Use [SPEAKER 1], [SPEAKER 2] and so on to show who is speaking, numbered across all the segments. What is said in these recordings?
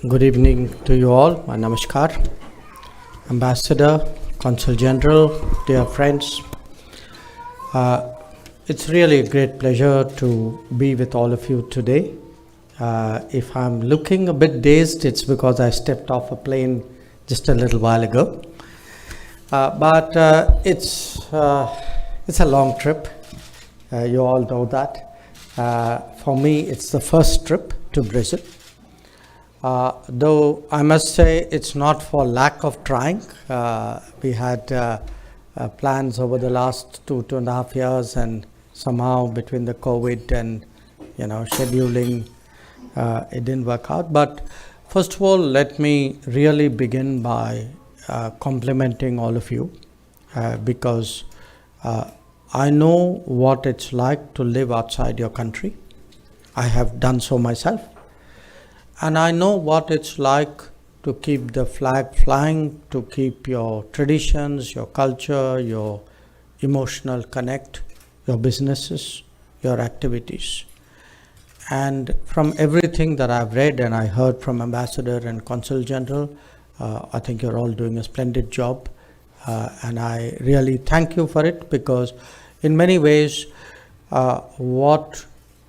[SPEAKER 1] Good evening to you all. My Namaskar. Ambassador, Consul General, dear friends. It's really a great pleasure to be with all of you today. If I'm looking a bit dazed, it's because I stepped off a plane just a little while ago. But it's a long trip. You all know that. For me, it's the first trip to Brazil. Though I must say it's not for lack of trying. We had plans over the last 2.5 years, and somehow between the COVID and scheduling, it didn't work out. But first of all, let me really begin by complimenting all of you because I know what it's like to live outside your country. I have done so myself. And I know what it's like to keep the flag flying, to keep your traditions, your culture, your emotional connect, your businesses, your activities. And from everything that I've read and I heard from Ambassador and Consul General, I think you're all doing a splendid job. And I really thank you for it because in many ways, what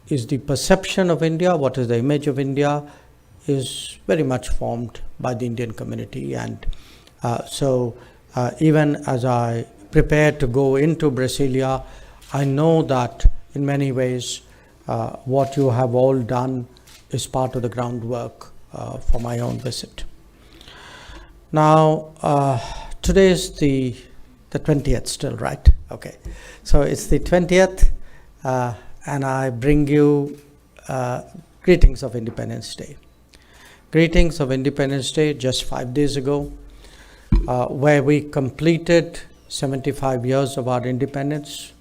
[SPEAKER 1] is the perception of India, what is the image of India, is very much formed by the Indian community. And so even as I prepare to go into Brasilia, I know that in many ways what you have all done is part of the groundwork for my own visit. Now, today is the 20th still, right? Okay. So it's the 20th and I bring you greetings of Independence Day. Greetings of Independence Day just 5 days ago, where we completed 75 years of our independence,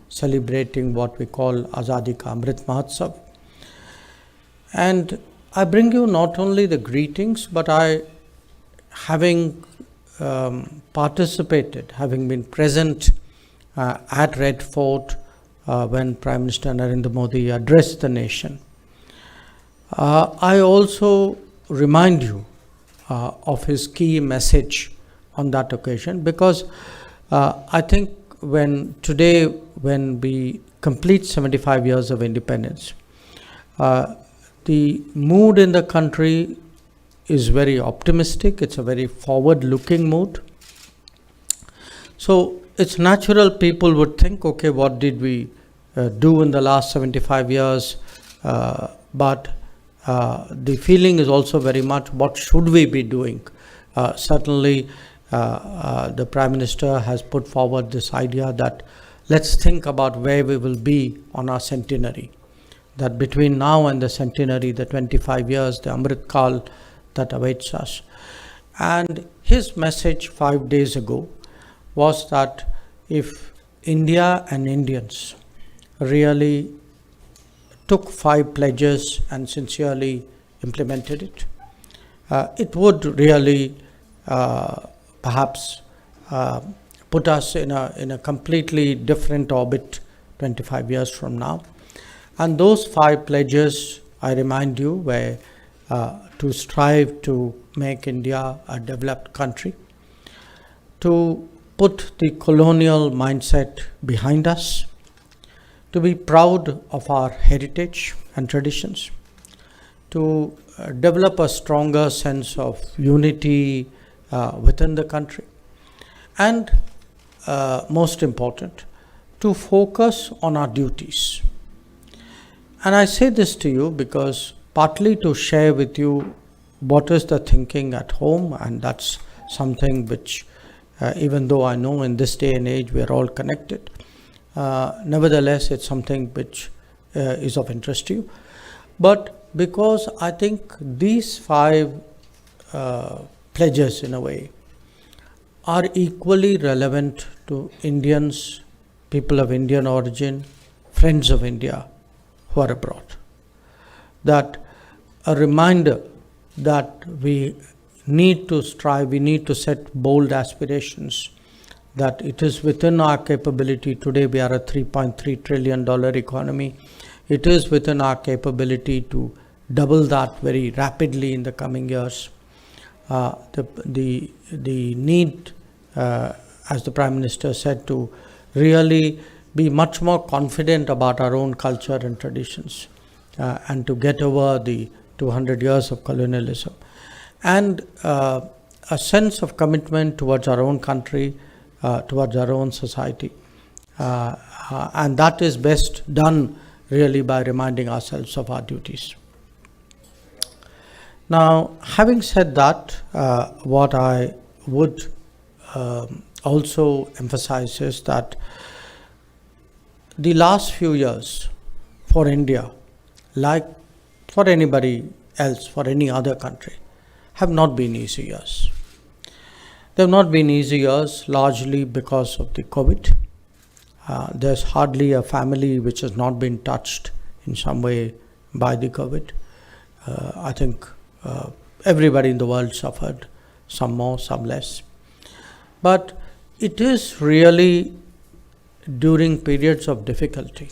[SPEAKER 1] celebrating what we call Azadi Ka Amrit Mahotsav. And I bring you not only the greetings, but having participated, having been present at Red Fort when Prime Minister Narendra Modi addressed the nation, I also remind you of his key message on that occasion because I think when we complete 75 years of independence, the mood in the country is very optimistic. It's a very forward-looking mood. So it's natural people would think, okay, what did we do in the last 75 years? But the feeling is also very much what should we be doing. Certainly the Prime Minister has put forward this idea that let's think about where we will be on our centenary, that between now and the centenary, the 25 years, the Amrit Kal that awaits us. And his message 5 days ago was that if India and Indians really took 5 pledges and sincerely implemented it, it would really perhaps put us in a completely different orbit 25 years from now. And those 5 pledges, I remind you, were to strive to make India a developed country, to put the colonial mindset behind us, to be proud of our heritage and traditions, to develop a stronger sense of unity within the country, and most important, to focus on our duties. And I say this to you because partly to share with you what is the thinking at home, and that's something which even though I know in this day and age we are all connected, nevertheless, it's something which is of interest to you. But because I think these 5 pledges, in a way, are equally relevant to Indians, people of Indian origin, friends of India who are abroad. That a reminder that we need to strive, we need to set bold aspirations, that it is within our capability. Today we are a $3.3 trillion economy. It is within our capability to double that very rapidly in the coming years. The need, as the Prime Minister said, to really be much more confident about our own culture and traditions, and to get over the 200 years of colonialism, and a sense of commitment towards our own country, towards our own society. And that is best done really by reminding ourselves of our duties. Now, having said that, what I would also emphasize is that the last few years for India, like for anybody else, for any other country, have not been easy years. They have not been easy years largely because of the COVID. There's hardly a family which has not been touched in some way by the COVID. I think everybody in the world suffered, some more, some less. But it is really during periods of difficulty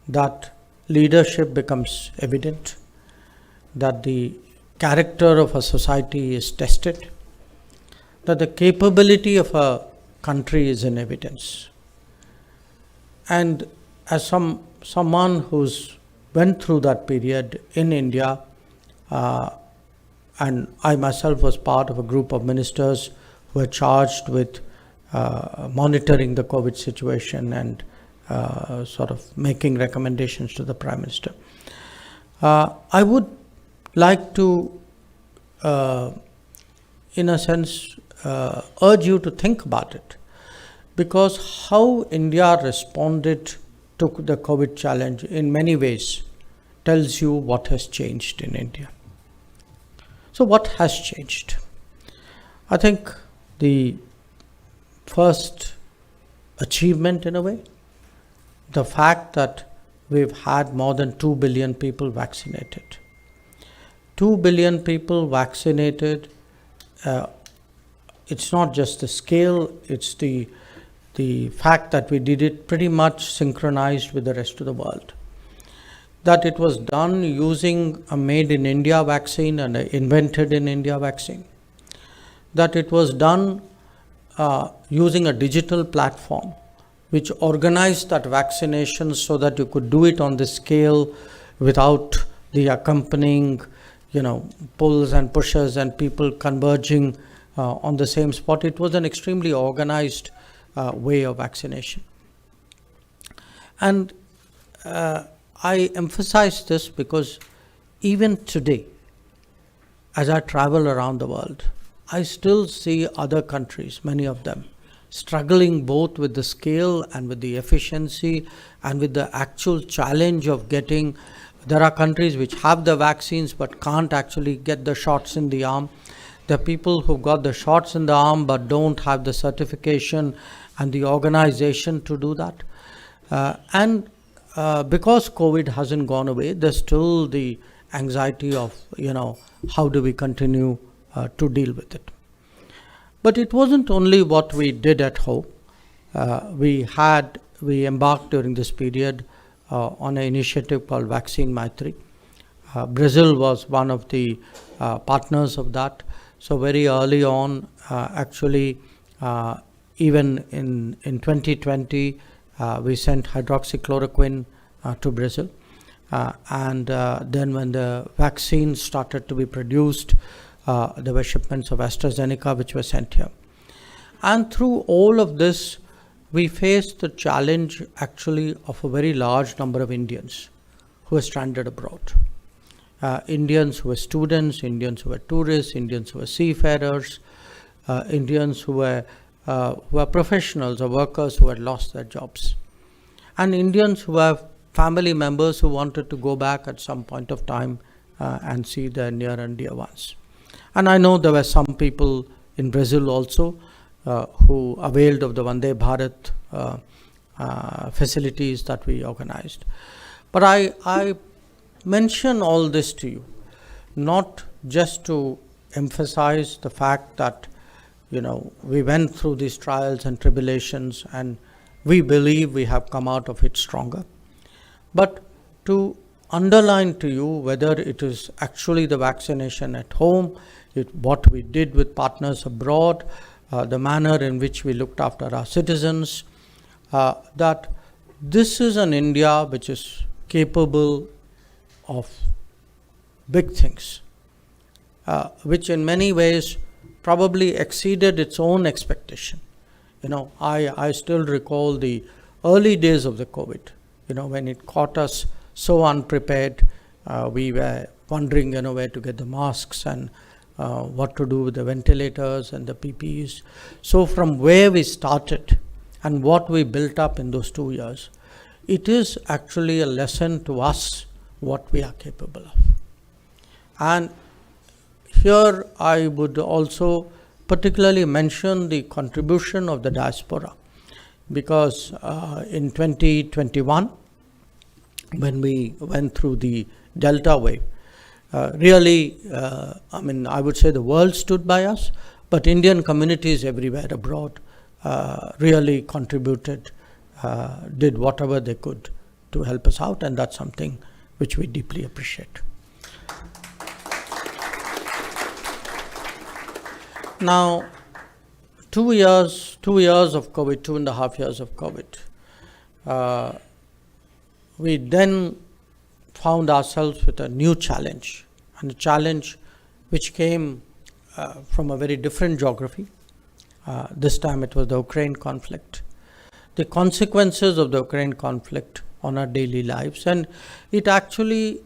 [SPEAKER 1] that leadership becomes evident, that the character of a society is tested, that the capability of a country is in evidence. And as someone who's went through that period in India, and I myself was part of a group of ministers who were charged with monitoring the COVID situation and sort of making recommendations to the Prime Minister. I would like to, in a sense, urge you to think about it, because how India responded to the COVID challenge in many ways tells you what has changed in India. So what has changed? I think the first achievement in a way, the fact that we've had more than 2 billion people vaccinated. 2 billion people vaccinated, it's not just the scale, it's the fact that we did it pretty much synchronized with the rest of the world. That it was done using a made in India vaccine and an invented in India vaccine. That it was done using a digital platform which organized that vaccination so that you could do it on the scale without the accompanying, pulls and pushes and people converging on the same spot. It was an extremely organized way of vaccination. And I emphasize this because even today, as I travel around the world, I still see other countries, many of them, struggling both with the scale and with the efficiency and with the actual challenge of getting. There are countries which have the vaccines but can't actually get the shots in the arm. There are people who've got the shots in the arm but don't have the certification and the organization to do that. Because COVID hasn't gone away, there's still the anxiety of, how do we continue to deal with it. But it wasn't only what we did at home. We embarked during this period on an initiative called Vaccine Maitri. Brazil was one of the partners of that. So very early on, even in 2020, we sent hydroxychloroquine to Brazil. And then when the vaccine started to be produced, there were shipments of AstraZeneca which were sent here. And through all of this, we faced the challenge actually of a very large number of Indians who were stranded abroad. Indians who were students, Indians who were tourists, Indians who were seafarers, Indians who were professionals or workers who had lost their jobs, and Indians who have family members who wanted to go back at some point of time and see their near and dear ones. And I know there were some people in Brazil also who availed of the Vande Bharat facilities that we organized. But I mention all this to you, not just to emphasize the fact that we went through these trials and tribulations and we believe we have come out of it stronger, but to underline to you whether it is actually the vaccination at home, what we did with partners abroad, the manner in which we looked after our citizens, that this is an India which is capable of big things, which in many ways probably exceeded its own expectation. I still recall the early days of the COVID, when it caught us so unprepared. We were wondering, where to get the masks and what to do with the ventilators and the PPEs. So from where we started and what we built up in those 2 years, it is actually a lesson to us what we are capable of. And here I would also particularly mention the contribution of the diaspora, because in 2021, when we went through the Delta wave, really, I would say the world stood by us, but Indian communities everywhere abroad really contributed, did whatever they could to help us out, and that's something which we deeply appreciate. Now, 2 years of COVID, 2.5 years of COVID, we then found ourselves with a new challenge, and a challenge which came from a very different geography. This time it was the Ukraine conflict, the consequences of the Ukraine conflict on our daily lives, and it actually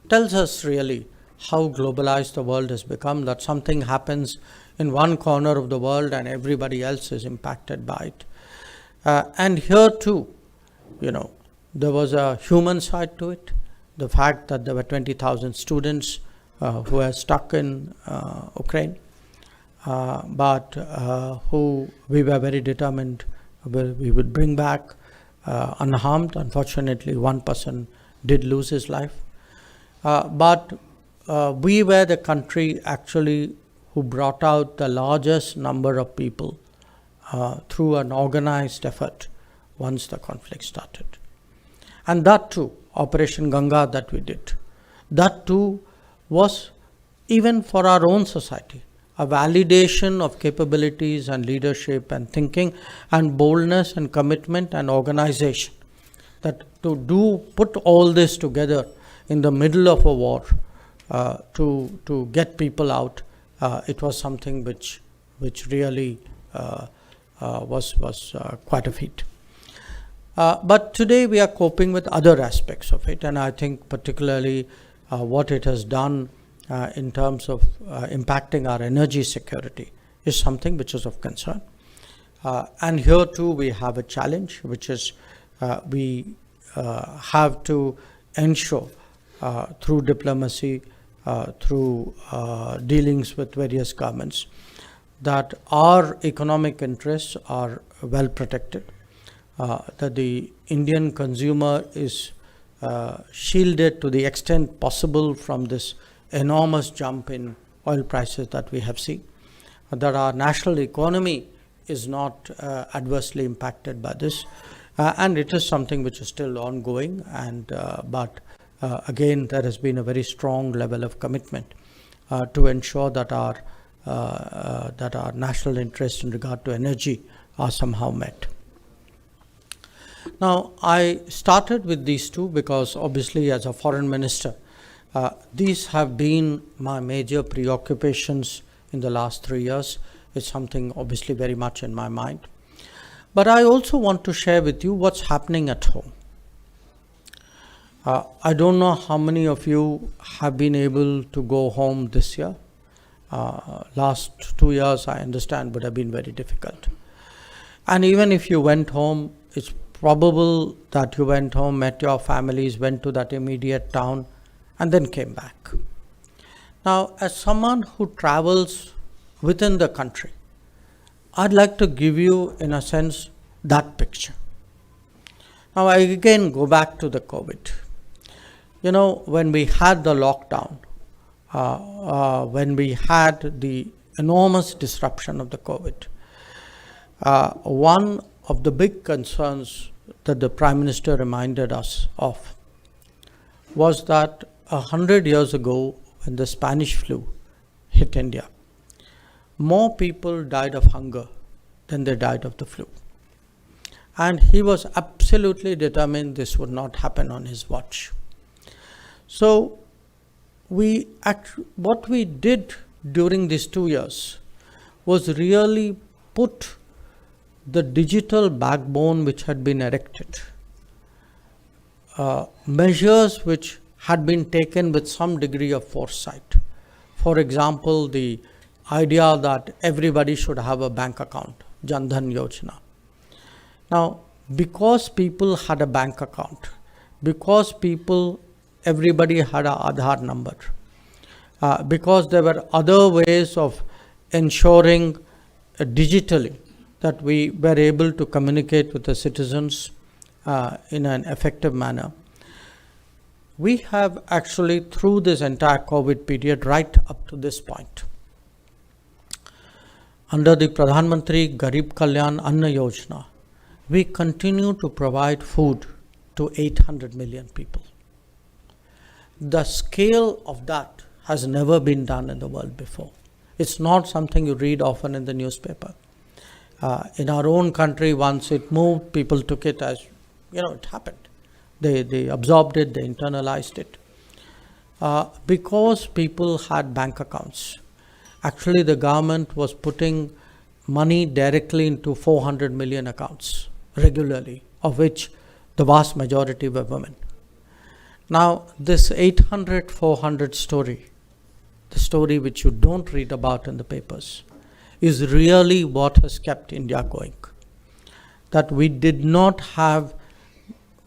[SPEAKER 1] tells us really how globalized the world has become, that something happens in one corner of the world and everybody else is impacted by it. And here too, there was a human side to it. The fact that there were 20,000 students who were stuck in Ukraine, but who we were very determined we would bring back unharmed. Unfortunately, one person did lose his life. But we were the country actually who brought out the largest number of people through an organized effort once the conflict started. And that too, Operation Ganga that we did, that too was, even for our own society, a validation of capabilities and leadership and thinking and boldness and commitment and organization. That to put all this together in the middle of a war, to get people out, it was something which really was quite a feat. But today we are coping with other aspects of it, and I think particularly what it has done in terms of impacting our energy security is something which is of concern. And here too we have a challenge, which is we have to ensure through diplomacy, through dealings with various governments, that our economic interests are well protected, that the Indian consumer is shielded to the extent possible from this enormous jump in oil prices that we have seen, that our national economy is not adversely impacted by this, and it is something which is still ongoing, and but again there has been a very strong level of commitment to ensure that our national interests in regard to energy are somehow met. Now, I started with these two because obviously as a foreign minister, these have been my major preoccupations in the last 3 years. It's something obviously very much in my mind. But I also want to share with you what's happening at home. I don't know how many of you have been able to go home this year. Last 2 years, I understand, would have been very difficult. And even if you went home, it's probable that you went home, met your families, went to that immediate town, and then came back. Now, as someone who travels within the country, I'd like to give you, in a sense, that picture. Now, I again go back to the COVID. When we had the lockdown, when we had the enormous disruption of the COVID, one of the big concerns that the Prime Minister reminded us of was that 100 years ago, when the Spanish flu hit India, more people died of hunger than they died of the flu. And he was absolutely determined this would not happen on his watch. So what we did during these 2 years was really put the digital backbone which had been erected, measures which had been taken with some degree of foresight. For example, the idea that everybody should have a bank account, Jan Dhan Yojana. Now, because people had a bank account, because everybody had an Aadhaar number, because there were other ways of ensuring digitally that we were able to communicate with the citizens in an effective manner, we have actually, through this entire COVID period, right up to this point, under the Pradhan Mantri Garib Kalyan Anna Yojana, we continue to provide food to 800 million people. The scale of that has never been done in the world before. It's not something you read often in the newspaper. In our own country, once it moved, people took it as, it happened. They absorbed it, they internalized it. Because people had bank accounts, actually the government was putting money directly into 400 million accounts regularly, of which the vast majority were women. Now, this 800-400 story, the story which you don't read about in the papers, is really what has kept India going. That we did not have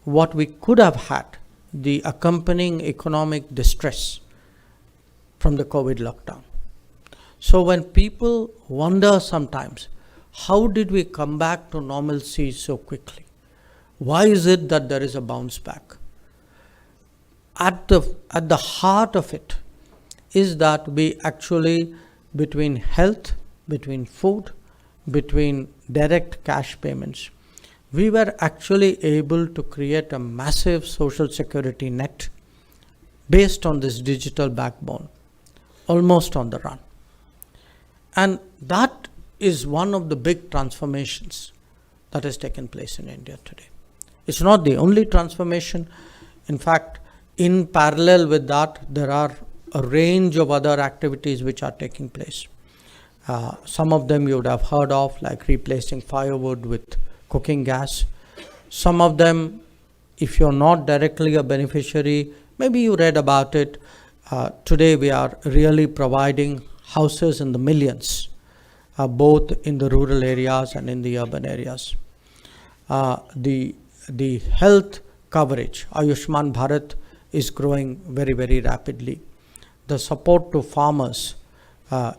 [SPEAKER 1] what we could have had, the accompanying economic distress from the COVID lockdown. So when people wonder sometimes, how did we come back to normalcy so quickly? Why is it that there is a bounce back? At the heart of it is that we actually, between health, between food, between direct cash payments, we were actually able to create a massive social security net based on this digital backbone, almost on the run. And that is one of the big transformations that has taken place in India today. It's not the only transformation. In fact, in parallel with that, there are a range of other activities which are taking place. Some of them you would have heard of, like replacing firewood with cooking gas. Some of them, if you're not directly a beneficiary, maybe you read about it. Today we are really providing houses in the millions, both in the rural areas and in the urban areas. The health coverage, Ayushman Bharat, is growing very, very rapidly. The support to farmers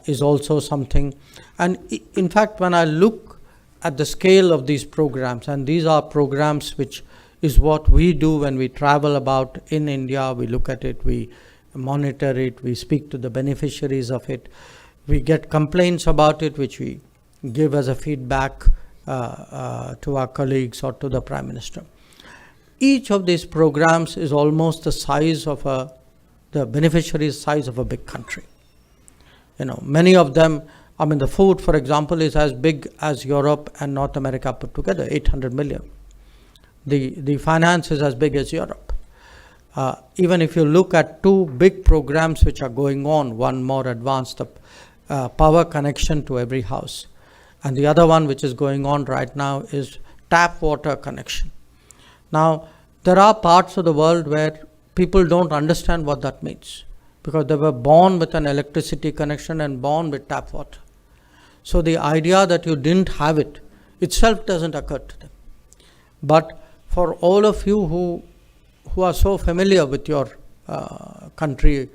[SPEAKER 1] is also something. And in fact, when I look at the scale of these programs, and these are programs which is what we do when we travel about in India, we look at it, we monitor it, we speak to the beneficiaries of it, we get complaints about it, which we give as a feedback to our colleagues or to the Prime Minister. Each of these programs is almost the size of the beneficiary's size of a big country. Many of them, the food, for example, is as big as Europe and North America put together, 800 million. The finance is as big as Europe. Even if you look at two big programs which are going on, one more advanced, the power connection to every house, and the other one which is going on right now is tap water connection. Now, there are parts of the world where people don't understand what that means, because they were born with an electricity connection and born with tap water. So the idea that you didn't have it itself doesn't occur to them. But for all of you who are so familiar with your country,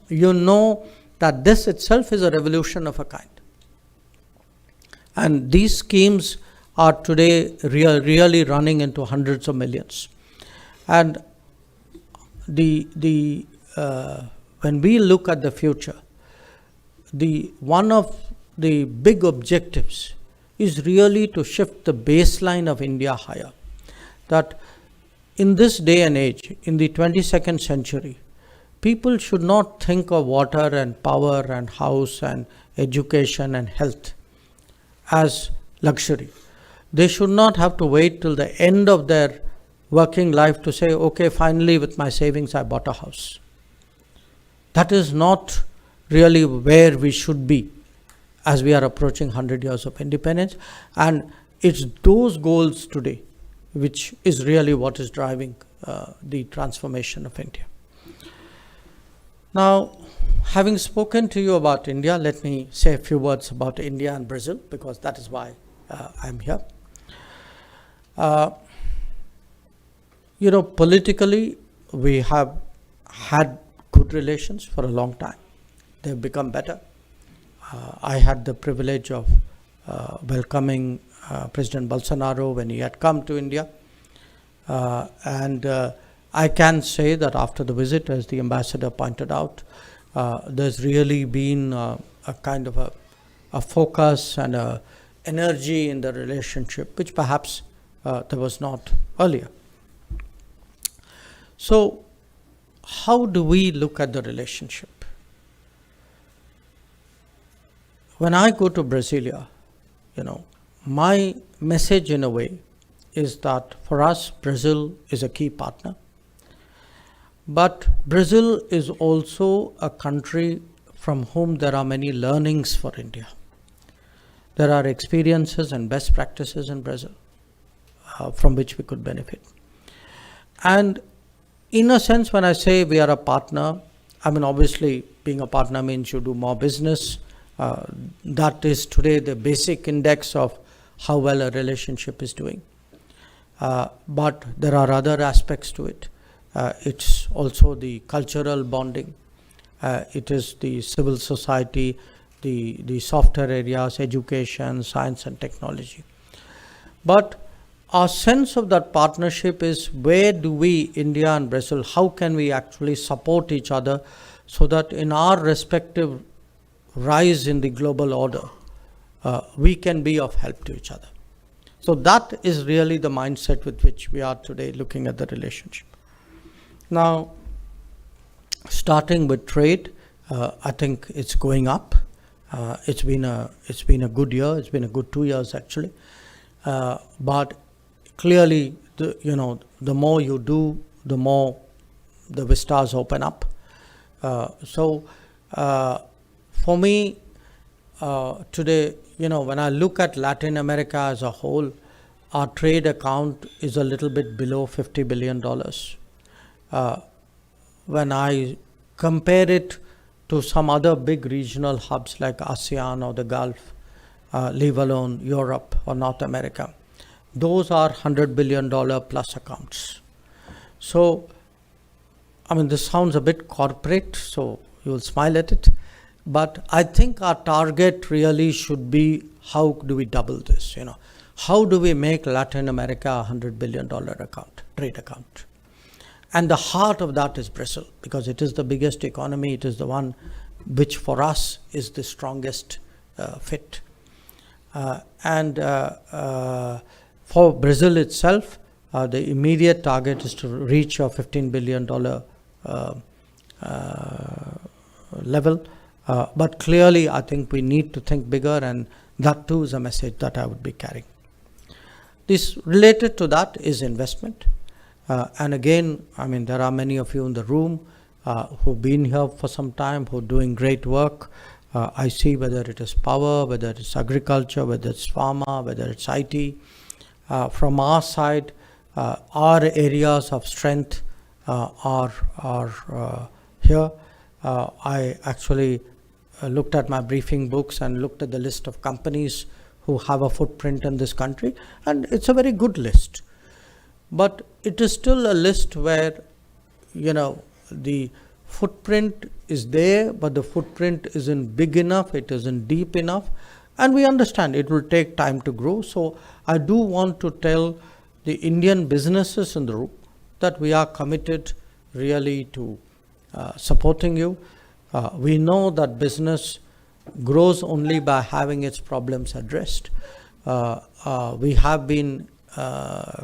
[SPEAKER 1] you know that this itself is a revolution of a kind. And these schemes are today really running into hundreds of millions. And when we look at the future, one of the big objectives is really to shift the baseline of India higher. That in this day and age, in the 22nd century, people should not think of water and power and house and education and health as luxury. They should not have to wait till the end of their working life to say, okay, finally with my savings I bought a house. That is not really where we should be as we are approaching 100 years of independence. And it's those goals today which is really what is driving the transformation of India. Now, having spoken to you about India, let me say a few words about India and Brazil, because that is why I'm here. Politically, we have had good relations for a long time. They've become better. I had the privilege of welcoming President Bolsonaro when he had come to India. And I can say that after the visit, as the ambassador pointed out, there's really been a kind of a focus and a energy in the relationship, which perhaps there was not earlier. So, how do we look at the relationship? When I go to Brasilia, my message in a way is that for us, Brazil is a key partner. But Brazil is also a country from whom there are many learnings for India. There are experiences and best practices in Brazil from which we could benefit. And in a sense, when I say we are a partner, obviously being a partner means you do more business. That is today the basic index of how well a relationship is doing. But there are other aspects to it. It's also the cultural bonding. It is the civil society, the software areas, education, science and technology. But our sense of that partnership is, where do we, India and Brazil, how can we actually support each other so that in our respective rise in the global order, we can be of help to each other. So that is really the mindset with which we are today looking at the relationship. Now, starting with trade, I think it's going up. It's been a good year. It's been a good 2 years actually. But clearly, the more you do, the more the vistas open up. So for me, today, when I look at Latin America as a whole, our trade account is a little bit below $50 billion. When I compare it to some other big regional hubs like ASEAN or the Gulf, leave alone Europe or North America, those are $100 billion plus accounts. So, this sounds a bit corporate, so you will smile at it. But I think our target really should be, how do we double this? How do we make Latin America a $100 billion trade account? And the heart of that is Brazil, because it is the biggest economy. It is the one which for us is the strongest fit. And for Brazil itself, the immediate target is to reach a $15 billion level. But clearly, I think we need to think bigger, and that too is a message that I would be carrying. This related to that is investment. And again, there are many of you in the room who've been here for some time, who are doing great work. I see whether it is power, whether it's agriculture, whether it's pharma, whether it's IT. From our side, our areas of strength are here. I actually looked at my briefing books and looked at the list of companies who have a footprint in this country, and it's a very good list. But it is still a list where, the footprint is there, but the footprint isn't big enough, it isn't deep enough, and we understand it will take time to grow. So I do want to tell the Indian businesses in the room that we are committed really to supporting you. We know that business grows only by having its problems addressed. We have been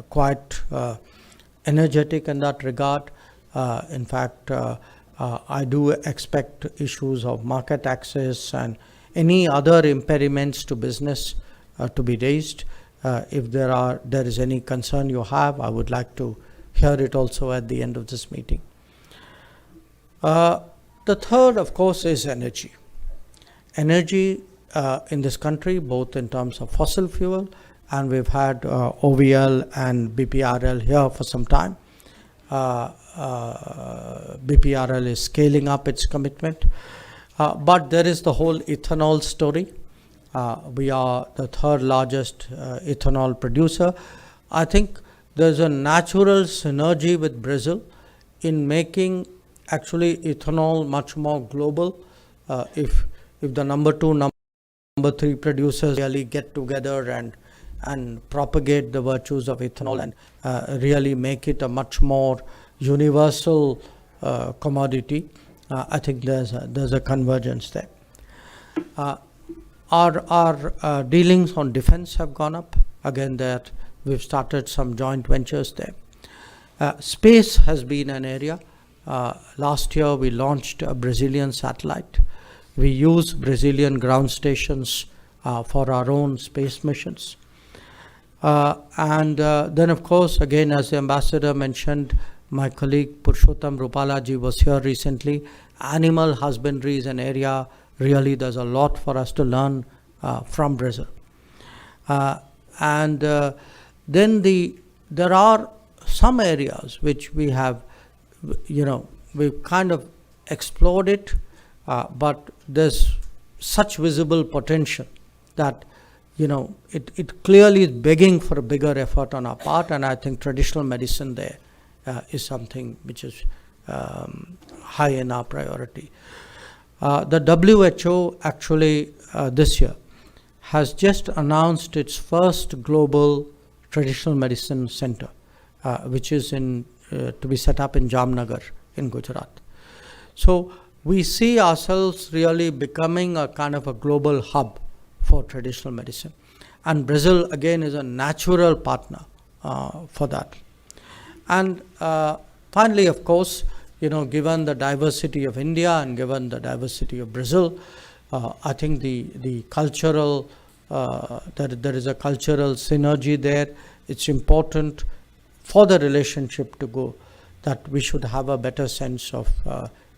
[SPEAKER 1] quite energetic in that regard. In fact, I do expect issues of market access and any other impediments to business to be raised. If there is any concern you have, I would like to hear it also at the end of this meeting. The third, of course, is energy. Energy in this country, both in terms of fossil fuel, and we've had OVL and BPRL here for some time. BPRL is scaling up its commitment. But there is the whole ethanol story. We are the third largest ethanol producer. I think there's a natural synergy with Brazil in making actually ethanol much more global. If the number 2, number 3 producers really get together and propagate the virtues of ethanol and really make it a much more universal commodity, I think there's a convergence there. Our dealings on defense have gone up. Again, that we've started some joint ventures there. Space has been an area. Last year, we launched a Brazilian satellite. We use Brazilian ground stations for our own space missions. And then, of course, again, as the ambassador mentioned, my colleague Purushottam Rupalaji was here recently. Animal husbandry is an area, really, there's a lot for us to learn from Brazil. And then there are some areas which we have, we've kind of explored it, but there's such visible potential that, it clearly is begging for a bigger effort on our part, and I think traditional medicine there is something which is high in our priority. The WHO actually this year has just announced its first global traditional medicine center, which is to be set up in Jamnagar in Gujarat. So we see ourselves really becoming a kind of a global hub for traditional medicine. And Brazil, again, is a natural partner for that. And finally, of course, given the diversity of India and given the diversity of Brazil, I think the cultural, there is a cultural synergy there. It's important for the relationship to go that we should have a better sense of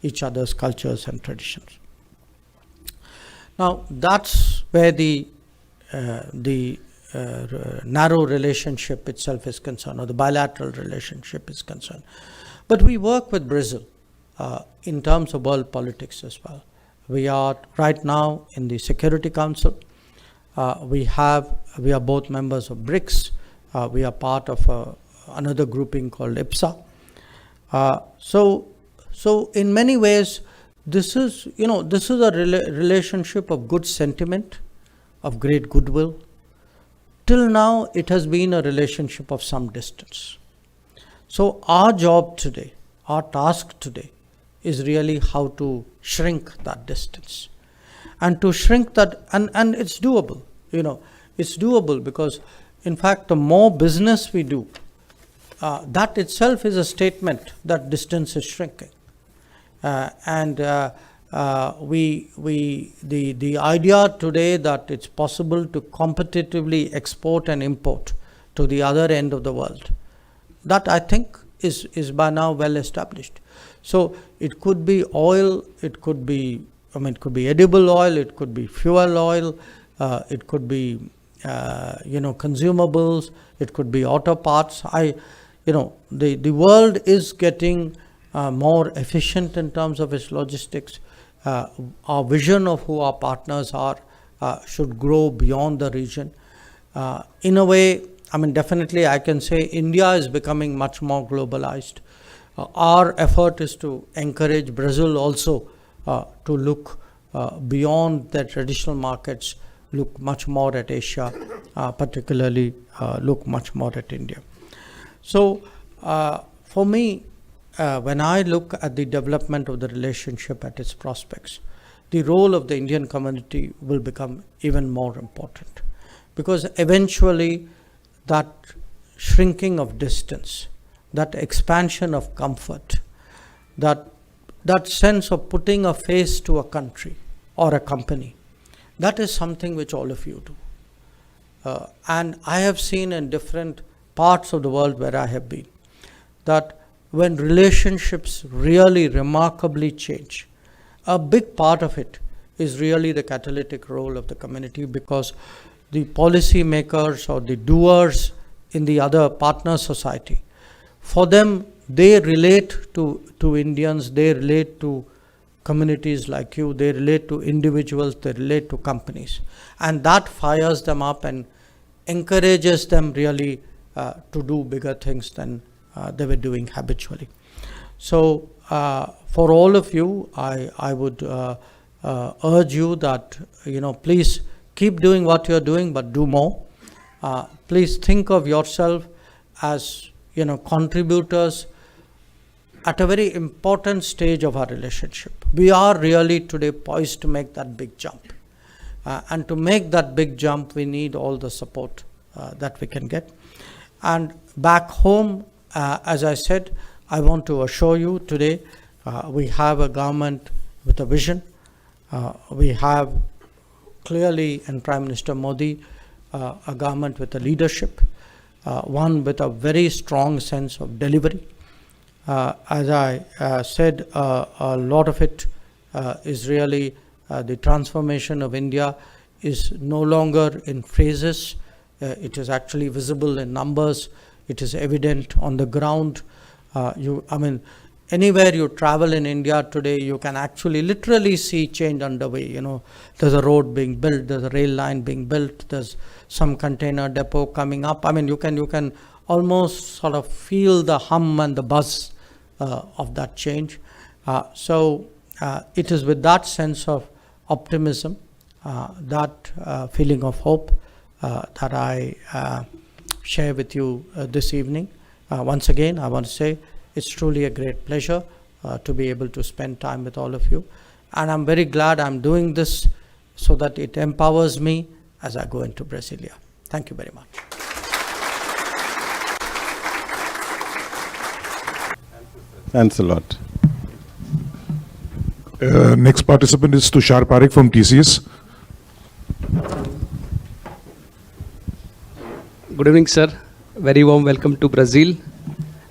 [SPEAKER 1] each other's cultures and traditions. Now, that's where the narrow relationship itself is concerned, or the bilateral relationship is concerned. But we work with Brazil in terms of world politics as well. We are right now in the Security Council. We are both members of BRICS. We are part of another grouping called IPSA. So in many ways, this is a relationship of good sentiment, of great goodwill. Till now, it has been a relationship of some distance. So our job today, our task today, is really how to shrink that distance. And to shrink that, and it's doable, it's doable because, in fact, the more business we do, that itself is a statement that distance is shrinking. The idea today that it's possible to competitively export and import to the other end of the world, that I think is by now well established. So it could be oil, it could be edible oil, it could be fuel oil, it could be consumables, it could be auto parts. The world is getting more efficient in terms of its logistics. Our vision of who our partners are should grow beyond the region. In a way, definitely I can say India is becoming much more globalized. Our effort is to encourage Brazil also to look beyond their traditional markets, look much more at Asia, particularly look much more at India. So for me, when I look at the development of the relationship at its prospects, the role of the Indian community will become even more important, because eventually that shrinking of distance that expansion of comfort, that sense of putting a face to a country or a company, that is something which all of you do. And I have seen in different parts of the world where I have been, that when relationships really remarkably change, a big part of it is really the catalytic role of the community, because the policy makers or the doers in the other partner society, for them, they relate to Indians, they relate to communities like you, they relate to individuals, they relate to companies. And that fires them up and encourages them really to do bigger things than they were doing habitually. So for all of you, I would urge you that, please keep doing what you're doing, but do more. Please think of yourself as, contributors at a very important stage of our relationship. We are really today poised to make that big jump. And to make that big jump, we need all the support that we can get. And back home, as I said, I want to assure you today, we have a government with a vision. We have clearly in Prime Minister Modi, a government with a leadership, one with a very strong sense of delivery. As I said, a lot of it is really the transformation of India is no longer in phrases. It is actually visible in numbers. It is evident on the ground. Anywhere you travel in India today, you can actually literally see change underway. There's a road being built, there's a rail line being built, there's some container depot coming up. You can almost sort of feel the hum and the buzz of that change. So it is with that sense of optimism, that feeling of hope that I share with you this evening. Once again, I want to say it's truly a great pleasure to be able to spend time with all of you. And I'm very glad I'm doing this so that it empowers me as I go into Brasilia. Thank you very much.
[SPEAKER 2] Thanks a lot.
[SPEAKER 3] Next participant is Tushar Parekh from TCS.
[SPEAKER 4] Good evening, sir. Very warm welcome to Brazil.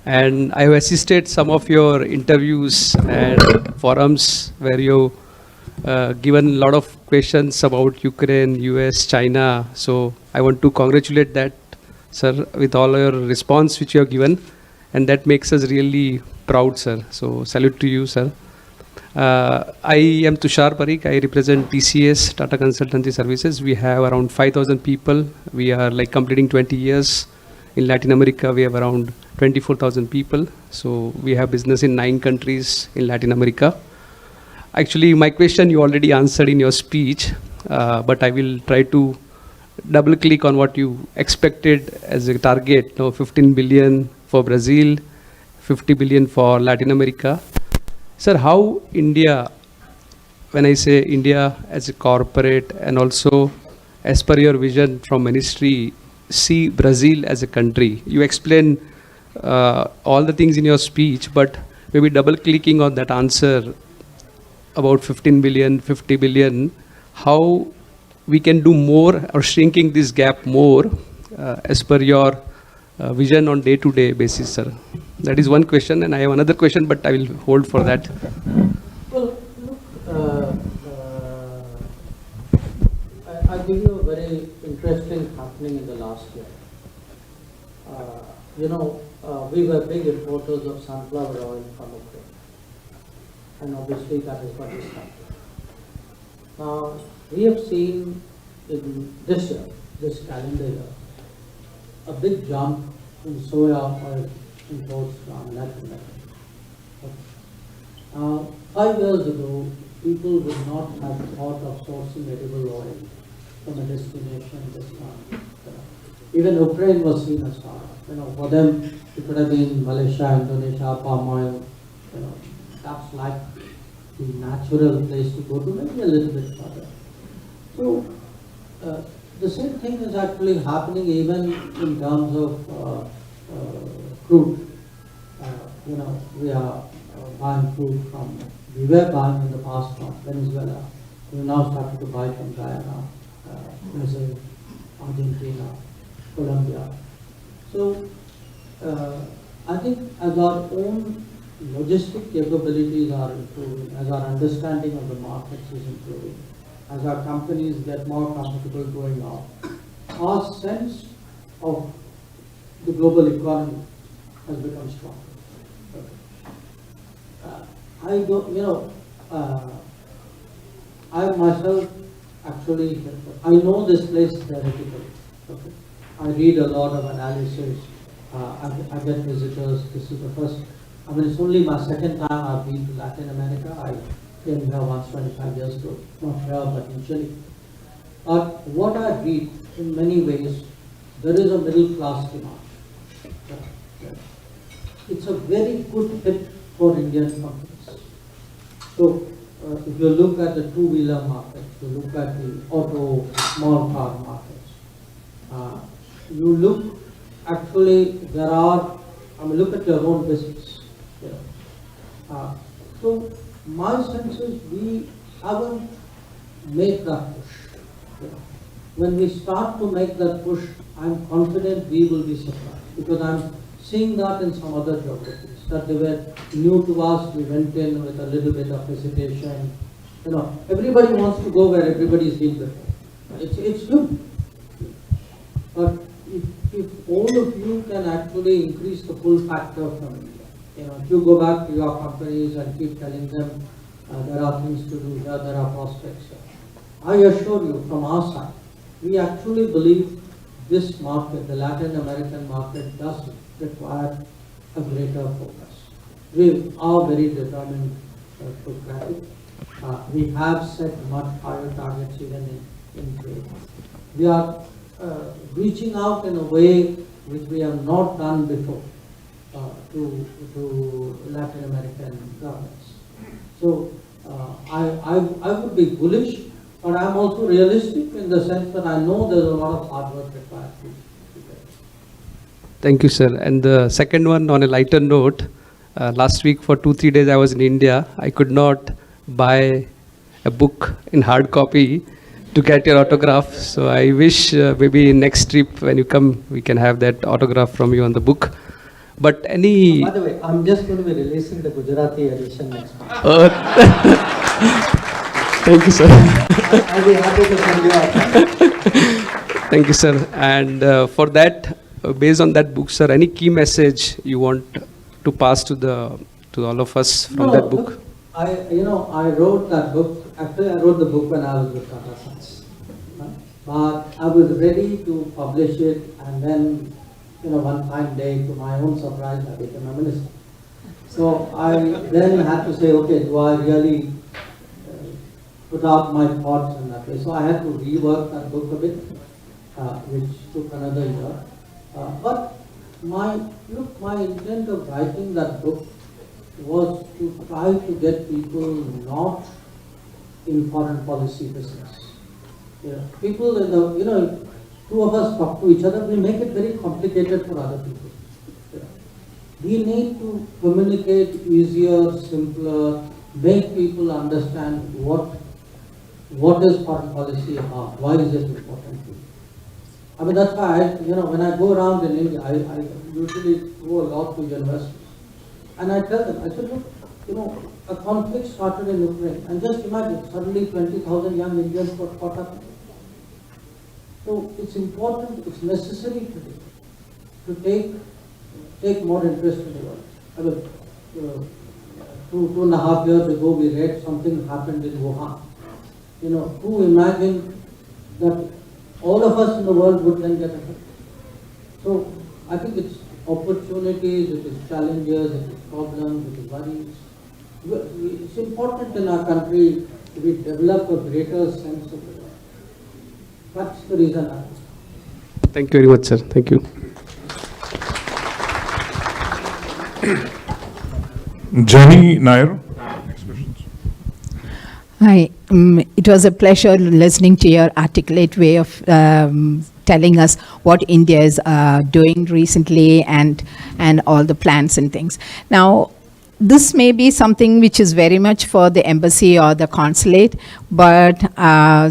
[SPEAKER 4] And I have assisted some of your interviews and forums where you given a lot of questions about Ukraine, US, China. So I want to congratulate that, sir, with all your response which you have given. And that makes us really proud, sir. So salute to you, sir. I am Tushar Parekh. I represent TCS, Tata Consultancy Services. We have around 5,000 people. We are completing 20 years. In Latin America, we have around 24,000 people. So we have business in 9 countries in Latin America. Actually, my question you already answered in your speech, but I will try to double click on what you expected as a target. 15 billion for Brazil, 50 billion for Latin America. Sir, how India, when I say India as a corporate and also as per your vision from ministry, see Brazil as a country? You explain all the things in your speech, but maybe double clicking on that answer about 15 billion, 50 billion, how we can do more or shrinking this gap more as per your vision on day-to-day basis, sir. That is one question, and I have another question, but I will hold for that.
[SPEAKER 1] Well, look, I'll give you a very interesting happening in the last year. We were big importers of sunflower oil from Ukraine, and obviously that is what is happening. Now, we have seen in this year, this calendar year, a big jump in soya oil imports from Latin America. Now, 5 years ago, people would not have thought of sourcing edible oil from a destination this one. Even Ukraine was seen as far. For them, it could have been Malaysia, Indonesia, palm oil. That's like the natural place to go to, maybe a little bit further. So, the same thing is actually happening even in terms of crude. we are buying food we were buying in the past from Venezuela. We now started to buy from Guyana, Brazil, Argentina, Colombia. So I think as our own logistic capabilities are improving, as our understanding of the markets is improving, as our companies get more comfortable going out, our sense of the global economy has become stronger. I don't, I myself actually, I know this place theoretically. Okay? I read a lot of analysis. I get visitors. This is the first. I mean, it's only my second time I've been to Latin America. I came here once 25 years ago, not here, but in Chile. But what I read, in many ways, there is a middle class demand. It's a very good fit for Indian companies. So, if you look at the two-wheeler market, you look at the auto, small car markets, you look, actually, there are, look at your own business. So, my sense is we haven't made that push. When we start to make that push, I'm confident we will be surprised, because I'm seeing that in some other geographies, that they were new to us, we went in with a little bit of hesitation. Everybody wants to go where everybody's been before. It's good. But if all of you can actually increase the pull factor from India, if you go back to your companies and keep telling them there are things to do here, there are prospects here. I assure you, from our side, we actually believe this market, the Latin American market, does require a greater focus. We are very determined to crack it. We have set much higher targets even in trade. We are reaching out in a way which we have not done before to Latin American governments. So I would be bullish, but I'm also realistic in the sense that I know there's a lot of hard work required to get it.
[SPEAKER 4] Thank you, sir. And the second one, on a lighter note, last week for 2-3 days I was in India. I could not buy a book in hard copy to get your autograph. So I wish maybe next trip when you come, we can have that autograph from you on the book. But any...
[SPEAKER 1] By the way, I'm just going to be releasing the Gujarati edition next month.
[SPEAKER 4] Thank you, sir.
[SPEAKER 1] I'll be happy to send you out.
[SPEAKER 4] Thank you, sir. And for that, based on that book, sir, any key message you want to pass to all of us from that book?
[SPEAKER 1] Look, I wrote that book. Actually, I wrote the book when I was with Tata Sons. But I was ready to publish it, and then, one fine day, to my own surprise, I became a minister. So I then had to say, okay, do I really put out my thoughts in that way? So I had to rework that book a bit, which took another year. But my intent of writing that book was to try to get people not in foreign policy business. People in the, two of us talk to each other, we make it very complicated for other people. We need to communicate easier, simpler, make people understand what is foreign policy about, why is it important to you. I mean, that's why when I go around in India, I usually go a lot to universities. And I tell them, I said, look, a conflict started in Ukraine, and just imagine, suddenly 20,000 young Indians got caught up in it. So it's important, it's necessary today to take more interest in the world. I mean, 2.5 years ago, we read something happened in Wuhan. Who imagined that all of us in the world would then get affected? So I think it's opportunities, it is challenges, it is problems, it is worries. It's important in our country that we develop a greater sense of the world. That's the reason I...
[SPEAKER 4] Thank you very much, sir. Thank you.
[SPEAKER 3] Jani Nair.
[SPEAKER 5] Hi, it was a pleasure listening to your articulate way of telling us what India is doing recently and all the plans and things. Now, this may be something which is very much for the embassy or the consulate, but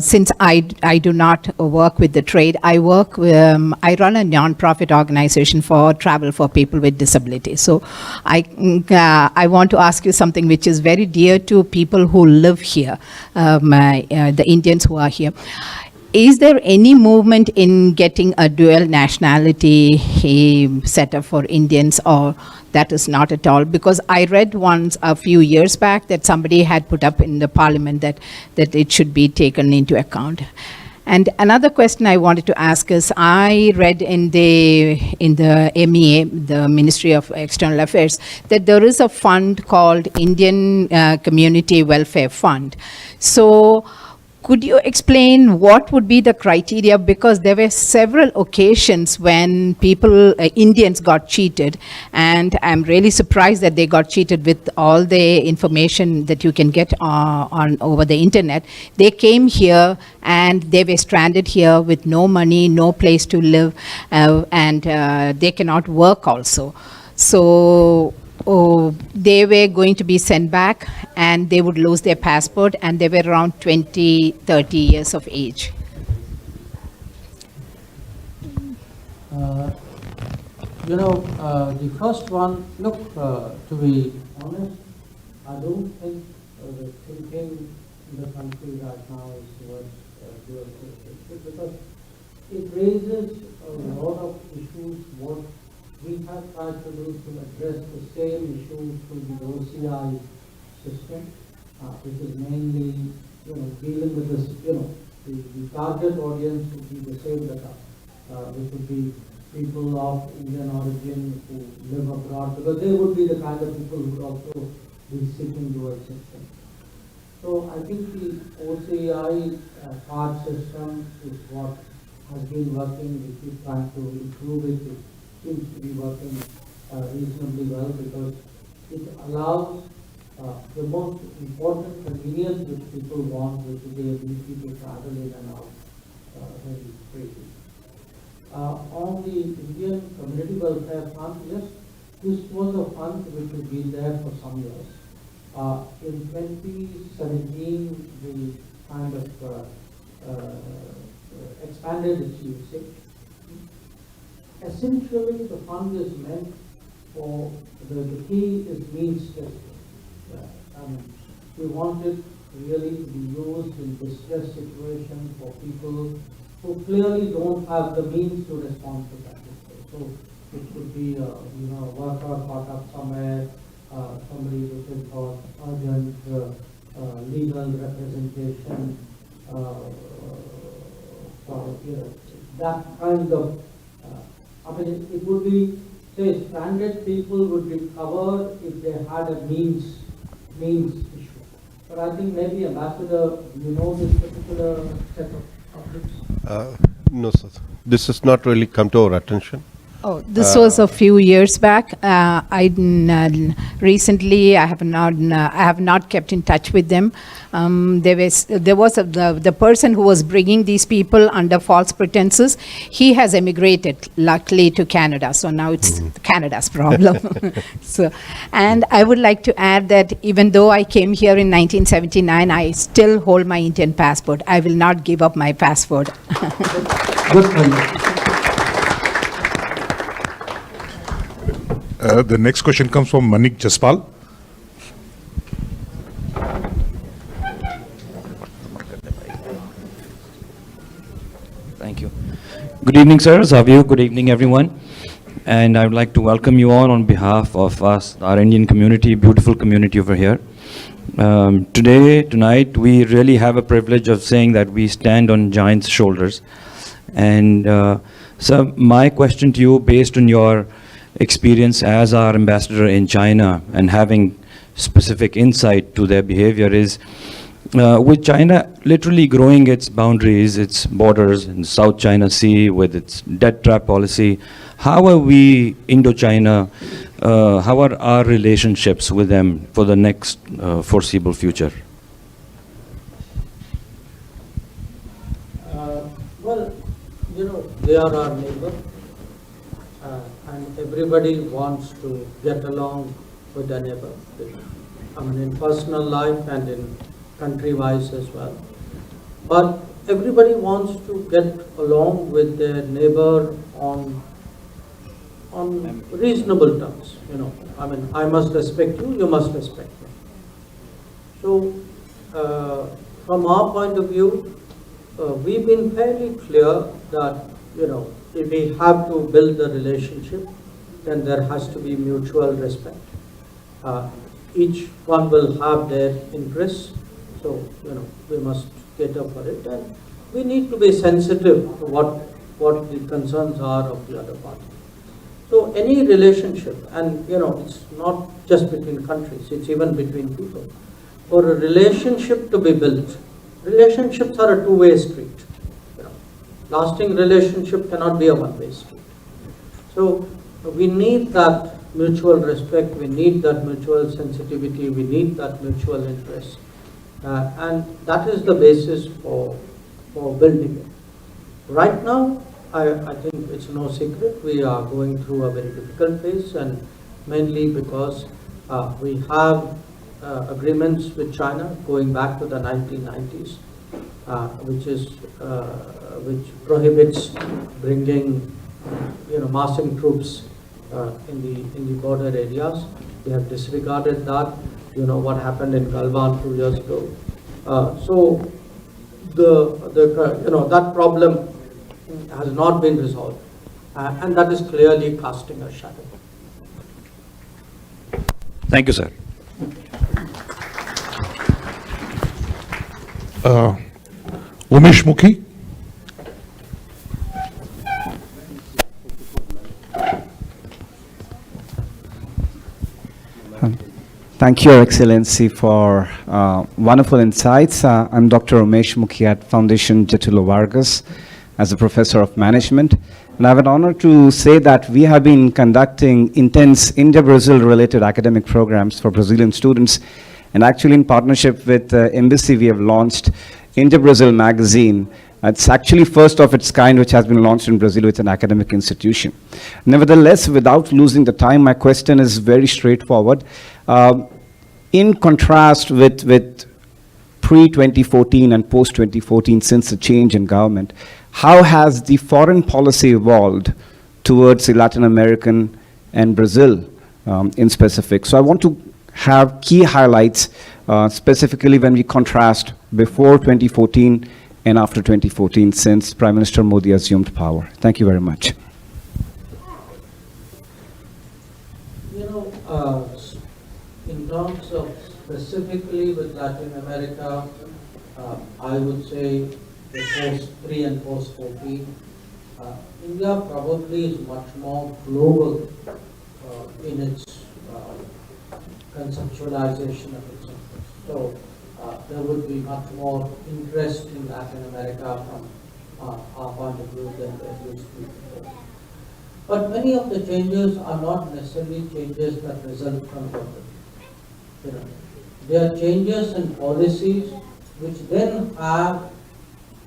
[SPEAKER 5] since I do not work with the trade, I run a non-profit organization for travel for people with disabilities. So I want to ask you something which is very dear to people who live here, the Indians who are here. Is there any movement in getting a dual nationality set up for Indians, or that is not at all? Because I read once a few years back that somebody had put up in the parliament that it should be taken into account. And another question I wanted to ask is, I read in the MEA, the Ministry of External Affairs, that there is a fund called Indian Community Welfare Fund. So could you explain what would be the criteria? Because there were several occasions when Indians got cheated, and I'm really surprised that they got cheated with all the information that you can get on over the internet. They came here and they were stranded here with no money, no place to live, and they cannot work also. So they were going to be sent back and they would lose their passport, and they were around 20, 30 years of age.
[SPEAKER 1] The first one, look, to be honest, I don't think the thinking in the country right now is towards dual citizenship, because it raises a lot of issues. What we have tried to do to address the same issues through the OCI system, which is mainly, dealing with this, the target audience would be the same data, which would be people of Indian origin who live abroad, because they would be the kind of people who would also be seeking dual system. So I think the OCI card system is what has been working. We keep trying to improve it. It seems to be working reasonably well, because it allows the most important convenience which people want, which is the ability to travel in and out very freely. On the Indian Community Welfare Fund, yes, this was a fund which has been there for some years. In 2017, we kind of expanded its usage. Essentially, the fund is meant for, the key is means testing. We want it really to be used in distress situations for people who clearly don't have the means to respond to that. So it could be a worker caught up somewhere, somebody looking for urgent legal representation, that kind of. It would be, say, stranded people would be covered if they had a means issue. But I think maybe Ambassador, this particular set of topics?
[SPEAKER 2] No, sir. This has not really come to our attention.
[SPEAKER 5] Oh, this was a few years back. Recently, I have not kept in touch with them. There was the person who was bringing these people under false pretenses. He has emigrated, luckily, to Canada. So now it's Canada's problem. And I would like to add that even though I came here in 1979, I still hold my Indian passport. I will not give up my passport.
[SPEAKER 1] Good for you.
[SPEAKER 3] The next question comes from Manik Jaspal.
[SPEAKER 6] Thank you. Good evening, sir. Zavio. Good evening, everyone. And I would like to welcome you all on behalf of us, our Indian community, beautiful community over here. Tonight, we really have a privilege of saying that we stand on giants' shoulders. And so my question to you, based on your experience as our ambassador in China and having specific insight to their behavior, is with China literally growing its boundaries, its borders in the South China Sea with its debt trap policy, how are we, Indo-China, how are our relationships with them for the next foreseeable future?
[SPEAKER 1] Well, they are our neighbor, and everybody wants to get along with their neighbor. I mean, in personal life and in country-wise as well. But everybody wants to get along with their neighbor on reasonable terms. I mean, I must respect you, you must respect me. So, from our point of view, we've been fairly clear that, if we have to build a relationship, then there has to be mutual respect. Each one will have their interests, so, we must cater for it, and we need to be sensitive to what the concerns are of the other party. So any relationship, and it's not just between countries, it's even between people. For a relationship to be built, relationships are a two-way street. Lasting relationship cannot be a one-way street. So we need that mutual respect, we need that mutual sensitivity, we need that mutual interest. And that is the basis for building it. Right now, I think it's no secret, we are going through a very difficult phase, and mainly because we have agreements with China going back to the 1990s, which prohibits bringing, massing troops in the border areas. We have disregarded that. What happened in Galwan 2 years ago. So that problem has not been resolved, and that is clearly casting a shadow.
[SPEAKER 6] Thank you, sir.
[SPEAKER 3] Umesh Mukhi.
[SPEAKER 7] Thank you, Your Excellency, for wonderful insights. I'm Dr. Umesh Mukhi at Foundation Getulio Vargas as a professor of management. And I have an honor to say that we have been conducting intense India-Brazil related academic programs for Brazilian students. And actually, in partnership with Embassy, we have launched India-Brazil magazine. It's actually first of its kind which has been launched in Brazil with an academic institution. Nevertheless, without losing the time, my question is very straightforward. In contrast with pre-2014 and post-2014, since the change in government, how has the foreign policy evolved towards the Latin American and Brazil in specific? So I want to have key highlights, specifically when we contrast before 2014 and after 2014, since Prime Minister Modi assumed power. Thank you very much.
[SPEAKER 1] In terms of specifically with Latin America, I would say the post-3 and post-14, India probably is much more global in its conceptualization of its interests. So there would be much more interest in Latin America from our point of view than there used to be before. But many of the changes are not necessarily changes that result from government. There are changes in policies which then have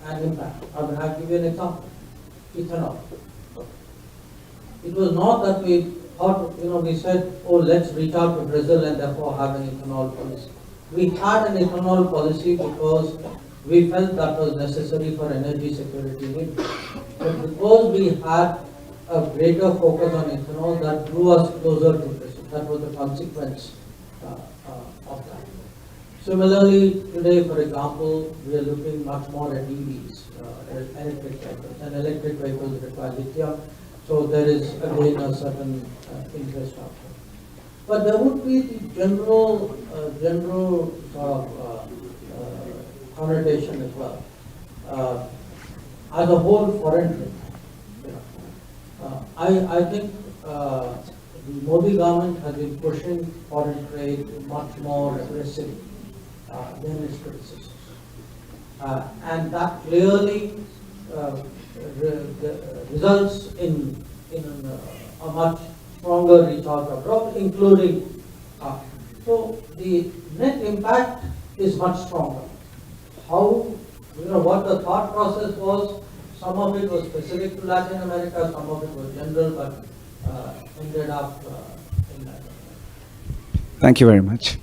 [SPEAKER 1] an impact. I will give you an example. Ethanol. It was not that we thought, we said, oh, let's reach out to Brazil and therefore have an ethanol policy. We had an ethanol policy because we felt that was necessary for energy security in India. But because we had a greater focus on ethanol, that drew us closer to Brazil. That was the consequence of that. Similarly, today, for example, we are looking much more at EVs, electric vehicles, and electric vehicles require lithium. So there is again a certain interest out there. But there would be the general sort of connotation as well. As a whole, foreign trade. I think the Modi government has been pushing foreign trade much more aggressively than its predecessors. And that clearly results in a much stronger reach out abroad, including so the net impact is much stronger. How, what the thought process was, some of it was specific to Latin America, some of it was general, but ended up in Latin America.
[SPEAKER 7] Thank you very much.